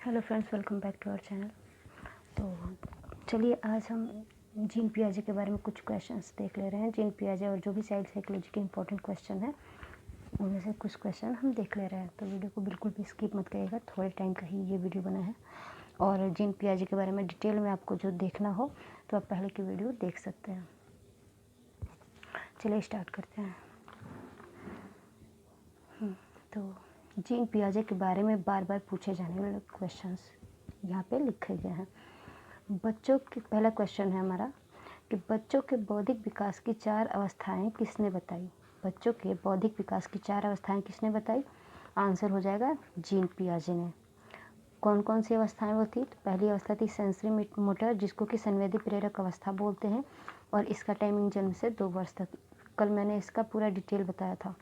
Hello friends, welcome back to our channel. तो चलिए आज हम जीन पियाजे के बारे में कुछ क्वेश्चंस देख ले रहे हैं। जीन पियाजे और जो भी चाइल्ड साइकोलॉजी के इंपॉर्टेंट क्वेश्चन हैं उनमें से कुछ क्वेश्चन हम देख ले रहे हैं। तो वीडियो को बिल्कुल भी स्किप मत करिएगा, थोड़े टाइम का ही ये वीडियो बना है। और जीन पियाजे के बारे में डिटेल में आपको जो देखना हो तो आप पहले की वीडियो देख सकते हैं। चलिए स्टार्ट करते हैं। तो जीन पियाजे के बारे में बार बार पूछे जाने वाले क्वेश्चंस यहाँ पे लिखे गए हैं। बच्चों के पहला क्वेश्चन है हमारा कि बच्चों के बौद्धिक विकास की 4 अवस्थाएं किसने बताई। बच्चों के बौद्धिक विकास की 4 अवस्थाएं किसने बताई? आंसर हो जाएगा जीन पियाजे ने। कौन कौन सी अवस्थाएं वो थी? तो पहली अवस्था थी सेंसरी मोटर, जिसको कि संवेदी प्रेरक अवस्था बोलते हैं, और इसका टाइमिंग जन्म से 2 वर्ष तक। कल मैंने इसका पूरा डिटेल बताया था,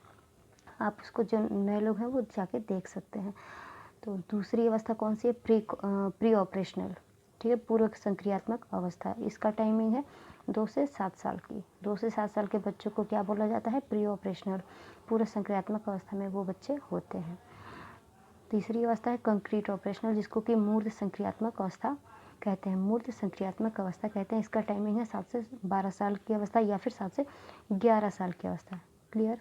आप उसको जो नए लोग हैं वो जाके देख सकते हैं। तो दूसरी अवस्था कौन सी है? प्री ऑपरेशनल, ठीक है, पूर्व संक्रियात्मक अवस्था। इसका टाइमिंग है 2 से 7 साल की। 2 से 7 साल के बच्चों को क्या बोला जाता है? प्री ऑपरेशनल, पूर्व संक्रियात्मक अवस्था में वो बच्चे होते हैं। तीसरी अवस्था है कंक्रीट ऑपरेशनल, जिसको कि मूर्त संक्रियात्मक अवस्था कहते हैं। मूर्त संक्रियात्मक अवस्था कहते हैं। इसका टाइमिंग है 7 से 12 साल की अवस्था या फिर 7 से 11 साल की अवस्था। क्लियर?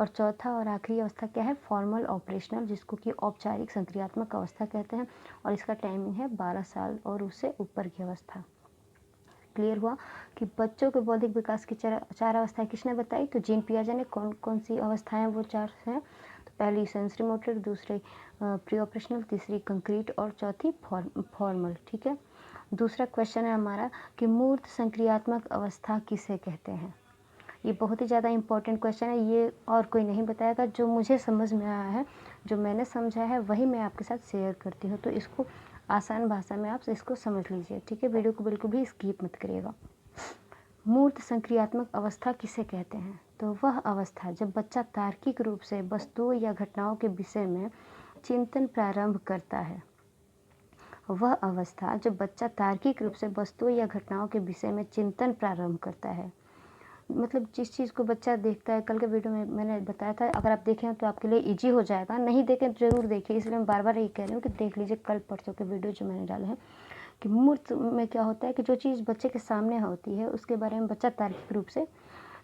और चौथा और आखिरी अवस्था क्या है? फॉर्मल ऑपरेशनल, जिसको कि औपचारिक संक्रियात्मक अवस्था कहते हैं, और इसका टाइमिंग है 12 साल और उससे ऊपर की अवस्था। क्लियर हुआ कि बच्चों के बौद्धिक विकास की 4 अवस्थाएं किसने बताई? तो जीन पियाजे ने। कौन कौन सी अवस्थाएं वो 4 हैं? तो पहली सेंसरी मोटर, दूसरी प्री ऑपरेशनल, तीसरी कंक्रीट और चौथी फॉर्मल। ठीक है। दूसरा क्वेश्चन है हमारा कि मूर्त संक्रियात्मक अवस्था किसे कहते हैं। ये बहुत ही ज़्यादा इंपॉर्टेंट क्वेश्चन है। ये और कोई नहीं बताएगा। जो मुझे समझ में आया है, जो मैंने समझा है, वही मैं आपके साथ शेयर करती हूँ। तो इसको आसान भाषा में आप इसको समझ लीजिए, ठीक है। वीडियो को बिल्कुल भी स्किप मत करिएगा। मूर्त संक्रियात्मक अवस्था किसे कहते हैं? तो वह अवस्था जब बच्चा तार्किक रूप से वस्तुओं या घटनाओं के विषय में चिंतन प्रारंभ करता है। वह अवस्था जब बच्चा तार्किक रूप से वस्तुओं या घटनाओं के विषय में चिंतन प्रारंभ करता है। मतलब जिस चीज़ को बच्चा देखता है, कल के वीडियो में मैंने बताया था, अगर आप देखें तो आपके लिए इजी हो जाएगा। नहीं देखें तो ज़रूर देखिए, इसलिए मैं बार बार यही कह रही हूँ कि देख लीजिए कल परसों के वीडियो जो मैंने डाले हैं। कि मूर्त में क्या होता है कि जो चीज़ बच्चे के सामने होती है उसके बारे में बच्चा तार्किक रूप से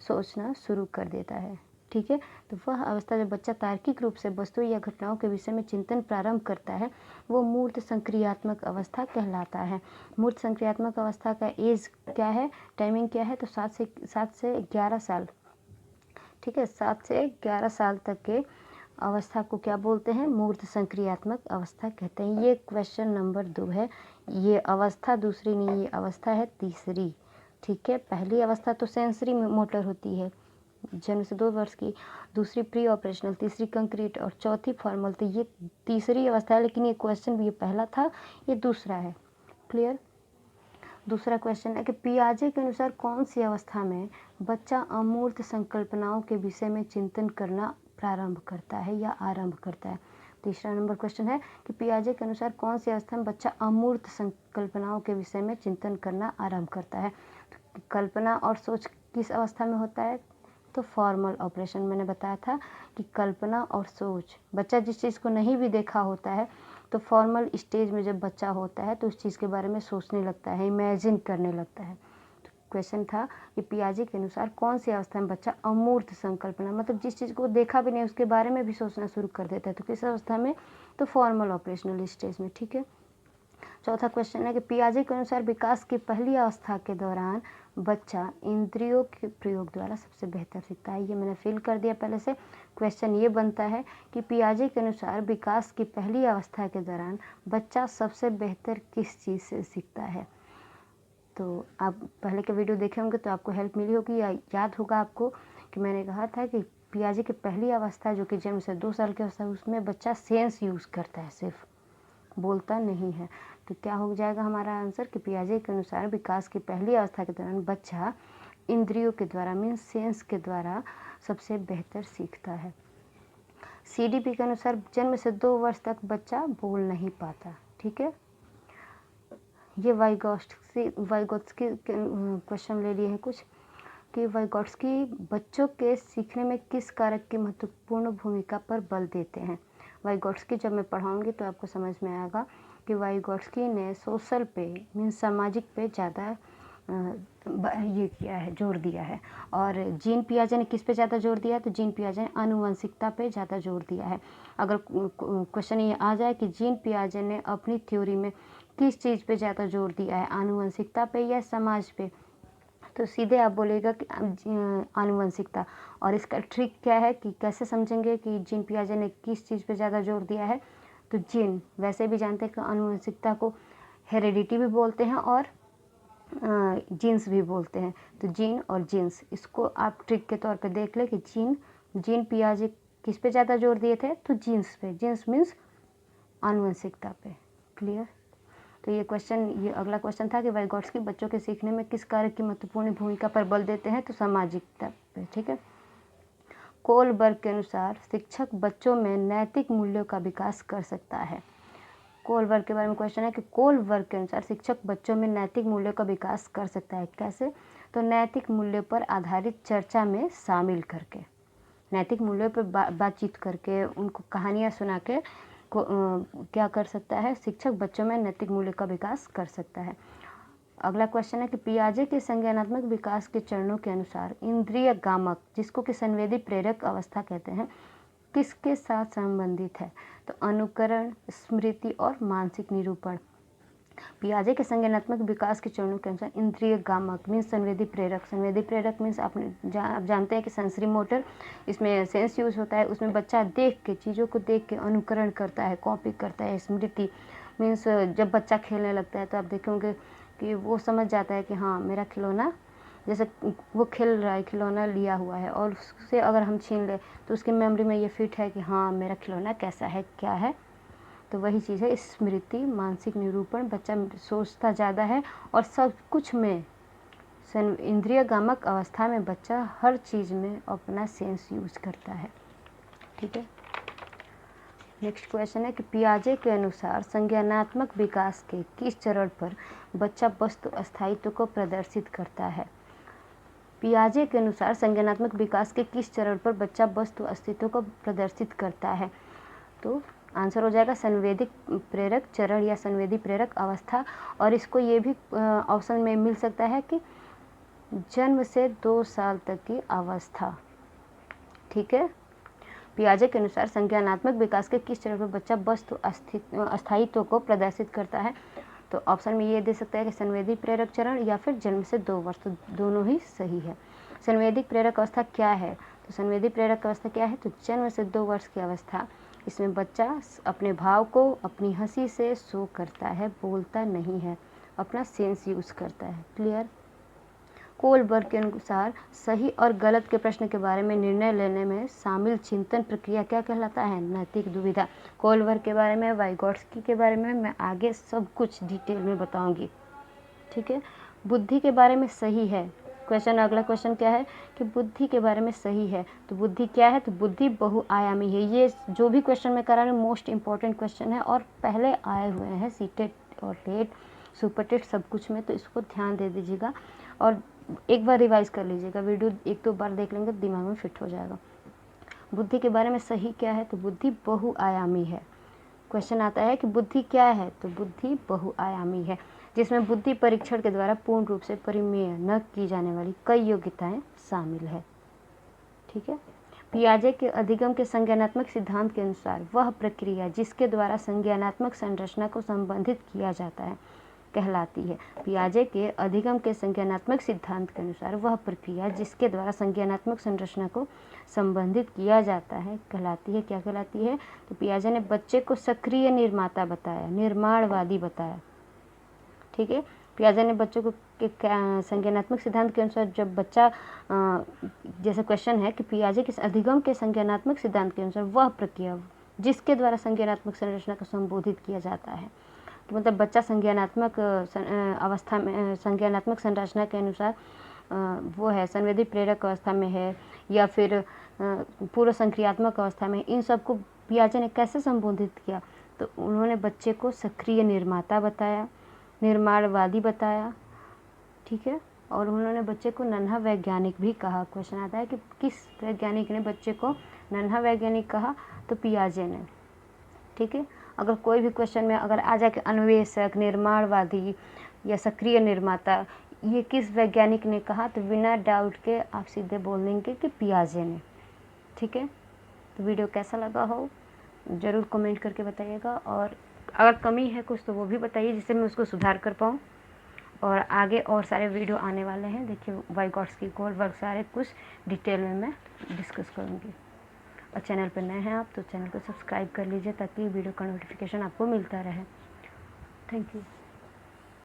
सोचना शुरू कर देता है। ठीक है। तो वह अवस्था जब बच्चा तार्किक रूप से वस्तु या घटनाओं के विषय में चिंतन प्रारंभ करता है, वो मूर्त संक्रियात्मक अवस्था कहलाता है। मूर्त संक्रियात्मक अवस्था का एज क्या है, टाइमिंग क्या है? तो 7 से 11 साल। ठीक है, 7 से 11 साल तक के अवस्था को क्या बोलते हैं? मूर्त संक्रियात्मक अवस्था कहते हैं। ये क्वेश्चन नंबर 2 है। ये अवस्था दूसरी नहीं, ये अवस्था है तीसरी। ठीक है। पहली अवस्था तो सेंसरी मोटर होती है, जन्म से 2 वर्ष की। दूसरी प्री ऑपरेशनल, तीसरी कंक्रीट और चौथी फॉर्मल। तो ये तीसरी अवस्था है, लेकिन ये क्वेश्चन भी ये पहला था, ये दूसरा है। क्लियर? दूसरा क्वेश्चन है कि पियाजे के अनुसार कौन सी अवस्था में बच्चा अमूर्त संकल्पनाओं के विषय में चिंतन करना प्रारंभ करता है या आरंभ करता है। तीसरा नंबर क्वेश्चन है कि पियाजे के अनुसार कौन सी अवस्था में बच्चा अमूर्त संकल्पनाओं के विषय में चिंतन करना आरंभ करता है। तो कल्पना और सोच किस अवस्था में होता है? तो फॉर्मल ऑपरेशन। मैंने बताया था कि कल्पना और सोच, बच्चा जिस चीज़ को नहीं भी देखा होता है, तो फॉर्मल स्टेज में जब बच्चा होता है तो उस चीज़ के बारे में सोचने लगता है, इमेजिन करने लगता है। तो क्वेश्चन था कि पियाजे के अनुसार कौन सी अवस्था में बच्चा अमूर्त संकल्पना, मतलब जिस चीज़ को देखा भी नहीं उसके बारे में भी सोचना शुरू कर देता है, तो किस अवस्था में? तो फॉर्मल ऑपरेशनल स्टेज में। ठीक है। चौथा क्वेश्चन है कि पियाजे के अनुसार विकास की पहली अवस्था के दौरान बच्चा इंद्रियों के प्रयोग द्वारा सबसे बेहतर सीखता है। ये मैंने फिल कर दिया पहले से। क्वेश्चन ये बनता है कि पियाजे के अनुसार विकास की पहली अवस्था के दौरान बच्चा सबसे बेहतर किस चीज़ से सीखता है। तो आप पहले के वीडियो देखे होंगे तो आपको हेल्प मिली होगी या याद होगा आपको कि मैंने कहा था कि पियाजे की पहली अवस्था जो कि जन्म से 2 साल की अवस्था है, उसमें बच्चा सेंस यूज़ करता है, सिर्फ बोलता नहीं है। तो क्या हो जाएगा हमारा आंसर कि पियाजे के अनुसार विकास की पहली अवस्था के दौरान बच्चा इंद्रियों के द्वारा, मीन्स सेंस के द्वारा सबसे बेहतर सीखता है। सीडीपी के अनुसार जन्म से 2 वर्ष तक बच्चा बोल नहीं पाता। ठीक है। ये वाइगोत्स्की क्वेश्चन ले लिए हैं कुछ कि वाइगोत्स्की बच्चों के सीखने में किस कारक की महत्वपूर्ण भूमिका पर बल देते हैं। वाइगोट्स्की जब मैं पढ़ाऊँगी तो आपको समझ में आएगा कि वाइगोट्स्की ने सोशल पे मीन्स सामाजिक पे ज़्यादा ये किया है, जोर दिया है। और जीन पियाजे ने किस पे ज़्यादा जोर दिया है, तो जीन पियाजे ने आनुवंशिकता पे ज़्यादा जोर दिया है। अगर क्वेश्चन ये आ जाए कि जीन पियाजे ने अपनी थ्योरी में किस चीज़ पे ज़्यादा जोर दिया है, आनुवंशिकता पे या समाज पे, तो सीधे आप बोलेगा कि आनुवंशिकता। और इसका ट्रिक क्या है कि कैसे समझेंगे कि जीन पियाजे ने किस चीज़ पे ज़्यादा जोर दिया है, तो जीन, वैसे भी जानते हैं कि आनुवंशिकता को हेरिडिटी भी बोलते हैं और जीन्स भी बोलते हैं। तो जीन और जीन्स, इसको आप ट्रिक के तौर पे देख ले कि जीन पियाजे किस पे ज़्यादा जोर दिए थे, तो जीन्स पे। जीन्स मीन्स आनुवंशिकता पे। क्लियर। तो ये क्वेश्चन, ये अगला क्वेश्चन था कि वाइगोट्स्की बच्चों के सीखने में किस कार्य की महत्वपूर्ण भूमिका पर बल देते हैं, तो सामाजिकता पे। ठीक है। कोलबर्ग के अनुसार शिक्षक बच्चों में नैतिक मूल्यों का विकास कर सकता है। कोलबर्ग के बारे में क्वेश्चन है कि कोलबर्ग के अनुसार शिक्षक बच्चों में नैतिक मूल्यों का विकास कर सकता है। कैसे, तो नैतिक मूल्यों पर आधारित चर्चा में शामिल करके, नैतिक मूल्यों पर बातचीत करके, उनको कहानियाँ सुना के क्या कर सकता है, शिक्षक बच्चों में नैतिक मूल्य का विकास कर सकता है। अगला क्वेश्चन है कि पियाजे के संज्ञानात्मक विकास के चरणों के अनुसार इंद्रिय गामक, जिसको कि संवेदी प्रेरक अवस्था कहते हैं, किसके साथ संबंधित है, तो अनुकरण, स्मृति और मानसिक निरूपण। पियाजे के संज्ञानात्मक विकास के चरणों के अनुसार इंद्रिय गामक मीन्स संवेदी प्रेरक। संवेदी प्रेरक मीन्स आप जानते हैं कि सेंसरी मोटर, इसमें सेंस यूज होता है, उसमें बच्चा देख के, चीज़ों को देख के अनुकरण करता है, कॉपी करता है। स्मृति मीन्स जब बच्चा खेलने लगता है तो आप देखेंगे कि वो समझ जाता है कि हाँ मेरा खिलौना, जैसे वो खेल रहा है, खिलौना लिया हुआ है और उससे अगर हम छीन ले तो उसकी मेमोरी में ये फिट है कि हाँ मेरा खिलौना कैसा है, क्या है। तो वही चीज़ है स्मृति, मानसिक निरूपण। बच्चा सोचता ज़्यादा है और सब कुछ में इंद्रिय गामक अवस्था में बच्चा हर चीज़ में अपना सेंस यूज करता है। ठीक है। नेक्स्ट क्वेश्चन है कि पियाजे के अनुसार संज्ञानात्मक विकास के किस चरण पर बच्चा वस्तु अस्थायित्व को प्रदर्शित करता है। पियाजे के अनुसार संज्ञानात्मक विकास के किस चरण पर बच्चा वस्तु अस्तित्व को प्रदर्शित करता है, तो आंसर हो जाएगा संवेदी प्रेरक चरण या संवेदी प्रेरक अवस्था। और इसको ये भी ऑप्शन में मिल सकता है कि जन्म से 2 साल तक की अवस्था। ठीक है। पियाजे के अनुसार संज्ञानात्मक विकास के किस चरण पर बच्चा वस्तु अस्थायित्व को प्रदर्शित करता है, तो ऑप्शन में ये दे सकता है कि संवेदी प्रेरक चरण या फिर जन्म से 2 वर्ष, तो दोनों ही सही है। संवेदी प्रेरक अवस्था क्या है, तो संवेदी प्रेरक अवस्था क्या है, तो जन्म से 2 वर्ष की अवस्था। इसमें बच्चा अपने भाव को अपनी हंसी से शो करता है, बोलता नहीं है, अपना सेंस यूज करता है। क्लियर। कोलबर्ग के अनुसार सही और गलत के प्रश्न के बारे में निर्णय लेने में शामिल चिंतन प्रक्रिया क्या कहलाता है, नैतिक दुविधा। कोलबर्ग के बारे में, वाइगोट्स्की के बारे में मैं आगे सब कुछ डिटेल में बताऊंगी। ठीक है। बुद्धि के बारे में सही है। क्वेश्चन, अगला क्वेश्चन क्या है कि बुद्धि के बारे में सही है, तो बुद्धि क्या है, तो बुद्धि बहुआयामी है। ये जो भी क्वेश्चन मैं करा रही हूँ मोस्ट इंपॉर्टेंट क्वेश्चन है और पहले आए हुए हैं सीटेट और टेट, सुपरटेट सब कुछ में, तो इसको ध्यान दे दीजिएगा और एक बार रिवाइज कर लीजिएगा। वीडियो 1-2 बार देख लेंगे दिमाग में फिट हो जाएगा। बुद्धि के बारे में सही क्या है, तो बुद्धि बहुआयामी है। क्वेश्चन आता है कि बुद्धि क्या है, तो बुद्धि बहुआयामी है, जिसमें बुद्धि परीक्षण के द्वारा पूर्ण रूप से परिमेय न की जाने वाली कई योग्यताएं शामिल है। ठीक है। पियाजे के अधिगम के संज्ञानात्मक सिद्धांत के अनुसार वह प्रक्रिया जिसके द्वारा संज्ञानात्मक संरचना को संबंधित किया जाता है कहलाती है। पियाजे के अधिगम के संज्ञानात्मक सिद्धांत के अनुसार वह प्रक्रिया जिसके द्वारा संज्ञानात्मक संरचना को संबंधित किया जाता है कहलाती है, क्या कहलाती है, तो पियाजे ने बच्चे को सक्रिय निर्माता बताया, निर्माणवादी बताया। ठीक है। पियाजे ने बच्चों को संज्ञानात्मक सिद्धांत के अनुसार जब बच्चा जैसे क्वेश्चन है कि पियाजे के अधिगम के संज्ञानात्मक सिद्धांत के अनुसार वह प्रक्रिया जिसके द्वारा संज्ञानात्मक संरचना को संबोधित किया जाता है, तो मतलब बच्चा संज्ञानात्मक अवस्था में, संज्ञानात्मक संरचना के अनुसार वो है संवेदी प्रेरक अवस्था में है या फिर पूर्व संक्रियात्मक अवस्था में, इन सबको पियाजे ने कैसे संबोधित किया, तो उन्होंने बच्चे को सक्रिय निर्माता बताया, निर्माणवादी बताया। ठीक है। और उन्होंने बच्चे को नन्हा वैज्ञानिक भी कहा। क्वेश्चन आता है कि किस वैज्ञानिक ने बच्चे को नन्हा वैज्ञानिक कहा, तो पियाजे ने। ठीक है। अगर कोई भी क्वेश्चन में अगर आ जाए कि अन्वेषक, निर्माणवादी या सक्रिय निर्माता, ये किस वैज्ञानिक ने कहा, तो बिना डाउट के आप सीधे बोल देंगे कि पियाजे ने, ठीक है। तो वीडियो कैसा लगा हो ज़रूर कमेंट करके बताइएगा, और अगर कमी है कुछ तो वो भी बताइए जिससे मैं उसको सुधार कर पाऊँ। और आगे और सारे वीडियो आने वाले हैं, देखिए वाइगॉट्स की कोर वर्क सारे कुछ डिटेल में मैं डिस्कस करूँगी। और चैनल पर नए हैं आप तो चैनल को सब्सक्राइब कर लीजिए ताकि वीडियो का नोटिफिकेशन आपको मिलता रहे। Thank you.